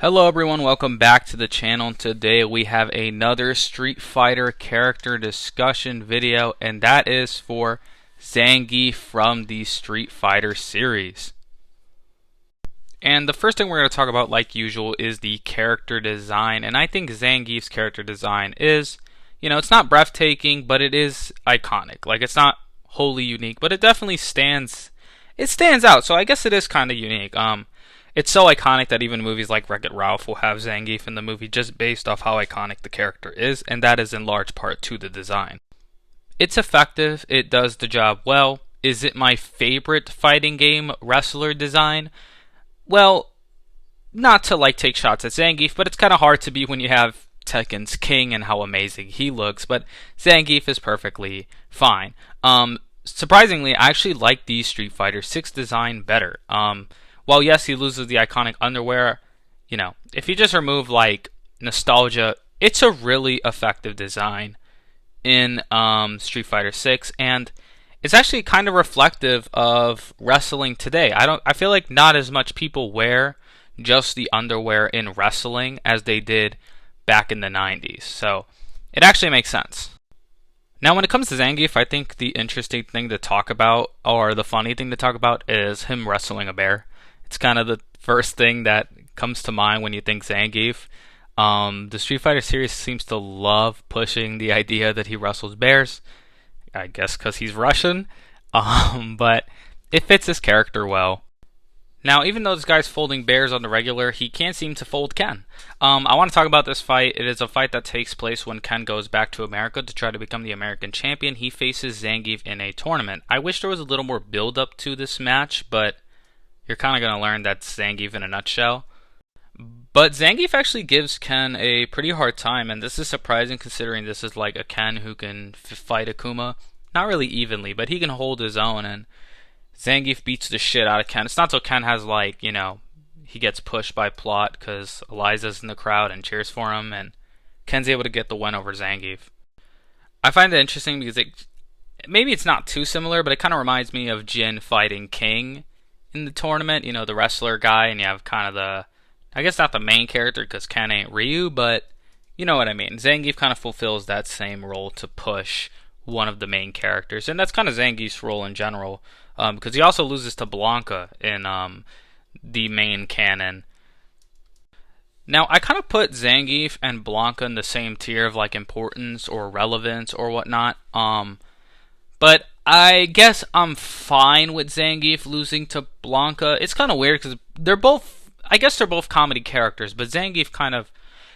Hello everyone, welcome back to the channel. Today we have another Street Fighter character discussion video, and that is for Zangief from the Street Fighter series. And the first thing we're going to talk about, like usual, is the character design. And I think Zangief's character design is, it's not breathtaking, but it is iconic. Like, it's not wholly unique, but it definitely stands out. So I guess it is kind of unique. It's so iconic that even movies like Wreck-It Ralph will have Zangief in the movie just based off how iconic the character is, and that is in large part to the design. It's effective, it does the job well. Is it my favorite fighting game wrestler design? Well, not to take shots at Zangief, but it's kind of hard to be when you have Tekken's King and how amazing he looks, but Zangief is perfectly fine. Surprisingly, I actually like the Street Fighter 6 design better. While yes, he loses the iconic underwear, if you just remove nostalgia, it's a really effective design in Street Fighter 6, and it's actually kind of reflective of wrestling today. I feel like not as much people wear just the underwear in wrestling as they did back in the 90s. So it actually makes sense. Now, when it comes to Zangief, I think the interesting thing to talk about, or the funny thing to talk about, is him wrestling a bear. It's kind of the first thing that comes to mind when you think Zangief. The Street Fighter series seems to love pushing the idea that he wrestles bears. I guess because he's Russian. But it fits his character well. Now, even though this guy's folding bears on the regular, he can't seem to fold Ken. I want to talk about this fight. It is a fight that takes place when Ken goes back to America to try to become the American champion. He faces Zangief in a tournament. I wish there was a little more build-up to this match, but you're kind of going to learn that's Zangief in a nutshell. But Zangief actually gives Ken a pretty hard time, and this is surprising considering this is like a Ken who can fight Akuma. Not really evenly, but he can hold his own, and Zangief beats the shit out of Ken. It's not so Ken has he gets pushed by plot because Eliza's in the crowd and cheers for him, and Ken's able to get the win over Zangief. I find it interesting because maybe it's not too similar, but it kind of reminds me of Jin fighting King in the tournament, the wrestler guy, and you have kind of I guess not the main character because Ken ain't Ryu, but you know what I mean. Zangief kind of fulfills that same role to push one of the main characters, and that's kind of Zangief's role in general, because he also loses to Blanca in the main canon. Now, I kind of put Zangief and Blanca in the same tier of importance or relevance or whatnot, but I guess I'm fine with Zangief losing to Blanca. It's kind of weird because they're both comedy characters, but Zangief kind of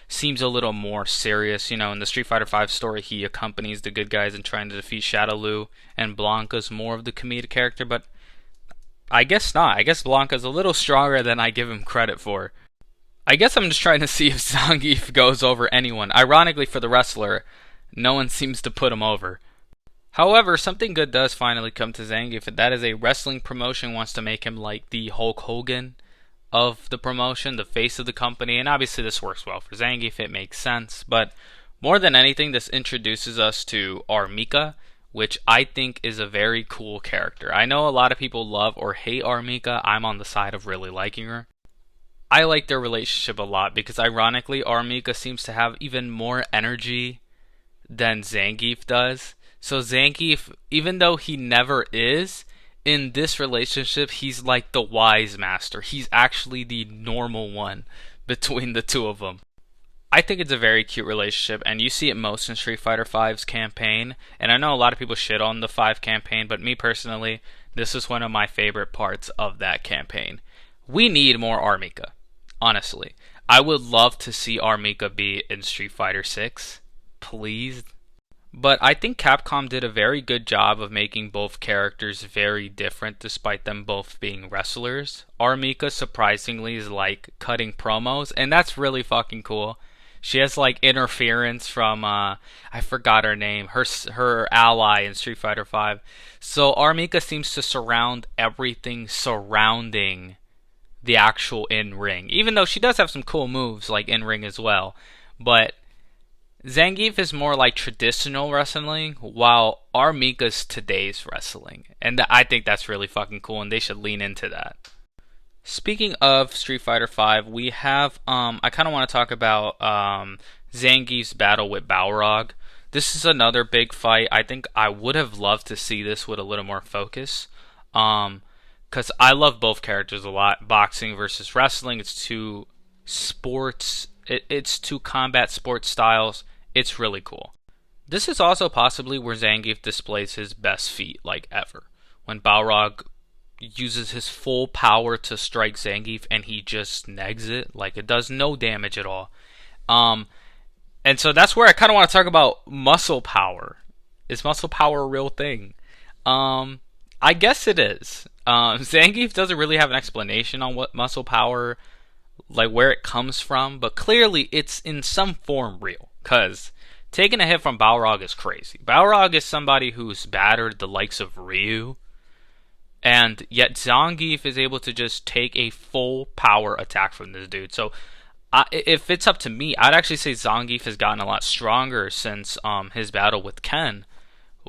seems a little more serious. In the Street Fighter V story, he accompanies the good guys in trying to defeat Shadow Lu, and Blanca's more of the comedic character, but I guess not. I guess Blanca's a little stronger than I give him credit for. I guess I'm just trying to see if Zangief goes over anyone. Ironically for the wrestler, no one seems to put him over. However, something good does finally come to Zangief, and that is a wrestling promotion wants to make him like the Hulk Hogan of the promotion, the face of the company, and obviously this works well for Zangief, it makes sense, but more than anything, this introduces us to Armika, which I think is a very cool character. I know a lot of people love or hate Armika. I'm on the side of really liking her. I like their relationship a lot because ironically, Armika seems to have even more energy than Zangief does. So Zangief, even though he never is, in this relationship, he's like the wise master. He's actually the normal one between the two of them. I think it's a very cute relationship, and you see it most in Street Fighter V's campaign. And I know a lot of people shit on the 5 campaign, but me personally, this is one of my favorite parts of that campaign. We need more Armika, honestly. I would love to see Armika be in Street Fighter 6. Please. But I think Capcom did a very good job of making both characters very different despite them both being wrestlers. Armika surprisingly is cutting promos, and that's really fucking cool. She has interference from I forgot her name, her ally in Street Fighter V. So Armika seems to surround everything surrounding the actual in-ring, even though she does have some cool moves in-ring as well. But Zangief is more like traditional wrestling, while Armika's today's wrestling. And I think that's really fucking cool, and they should lean into that. Speaking of Street Fighter V, we have I kind of want to talk about Zangief's battle with Balrog. This is another big fight. I think I would have loved to see this with a little more focus. Because I love both characters a lot. Boxing versus wrestling. It's two sports. It's two combat sports styles. It's really cool. This is also possibly where Zangief displays his best feat, like ever. When Balrog uses his full power to strike Zangief and he just negs it, like it does no damage at all. Um, and so that's where I kind of want to talk about muscle power. Is muscle power a real thing? I guess it is. Zangief doesn't really have an explanation on what muscle power, like where it comes from, but clearly it's in some form real. Cause taking a hit from Balrog is crazy. Balrog is somebody who's battered the likes of Ryu, and yet Zangief is able to just take a full power attack from this dude. So if it's up to me, I'd actually say Zangief has gotten a lot stronger since his battle with Ken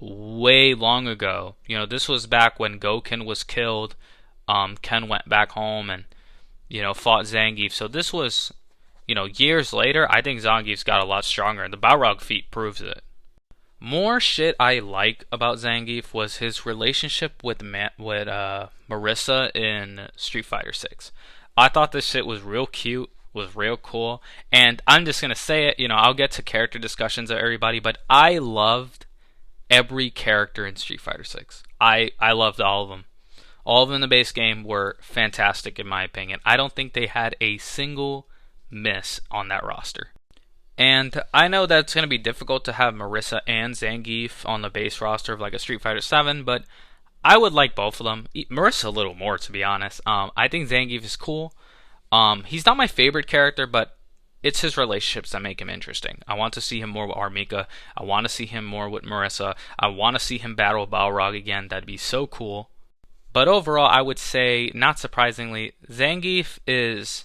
way long ago. You know, this was back when Goken was killed. Ken went back home and fought Zangief. So this was years later. I think Zangief's got a lot stronger, and the Balrog feat proves it. More shit I like about Zangief was his relationship with Marissa in Street Fighter 6. I thought this shit was real cute, was real cool, and I'm just gonna say it. I'll get to character discussions of everybody, but I loved every character in Street Fighter 6. I loved all of them. All of them in the base game were fantastic in my opinion. I don't think they had a single miss on that roster. And I know that it's going to be difficult to have Marissa and Zangief on the base roster of like a Street Fighter 7, but I would like both of them. Marissa a little more, to be honest. I think Zangief is cool. He's not my favorite character, but it's his relationships that make him interesting. I want to see him more with Armika. I want to see him more with Marissa. I want to see him battle Balrog again. That'd be so cool. But overall, I would say, not surprisingly, Zangief is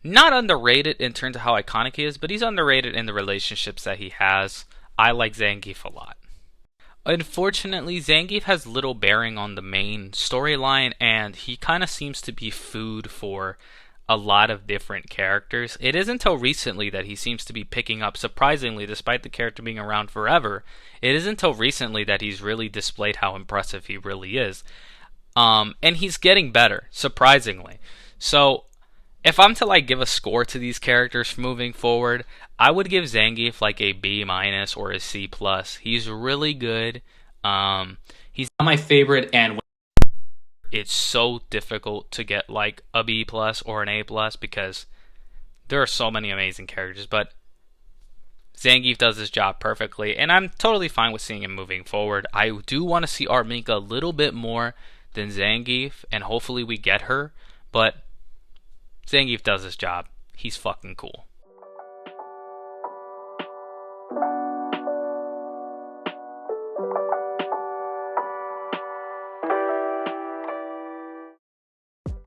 not underrated in terms of how iconic he is, but he's underrated in the relationships that he has. I like Zangief a lot. Unfortunately, Zangief has little bearing on the main storyline, and he kind of seems to be food for a lot of different characters. It isn't until recently that he seems to be picking up, surprisingly, despite the character being around forever, it isn't until recently that he's really displayed how impressive he really is. And he's getting better, surprisingly. So, if I'm to like give a score to these characters moving forward, I would give Zangief like a B- or a C+. He's really good. He's not my favorite, and it's so difficult to get like a B+ or an A+ because there are so many amazing characters, but Zangief does his job perfectly, and I'm totally fine with seeing him moving forward. I do want to see Armika a little bit more than Zangief, and hopefully we get her, but Zangief does his job. He's fucking cool.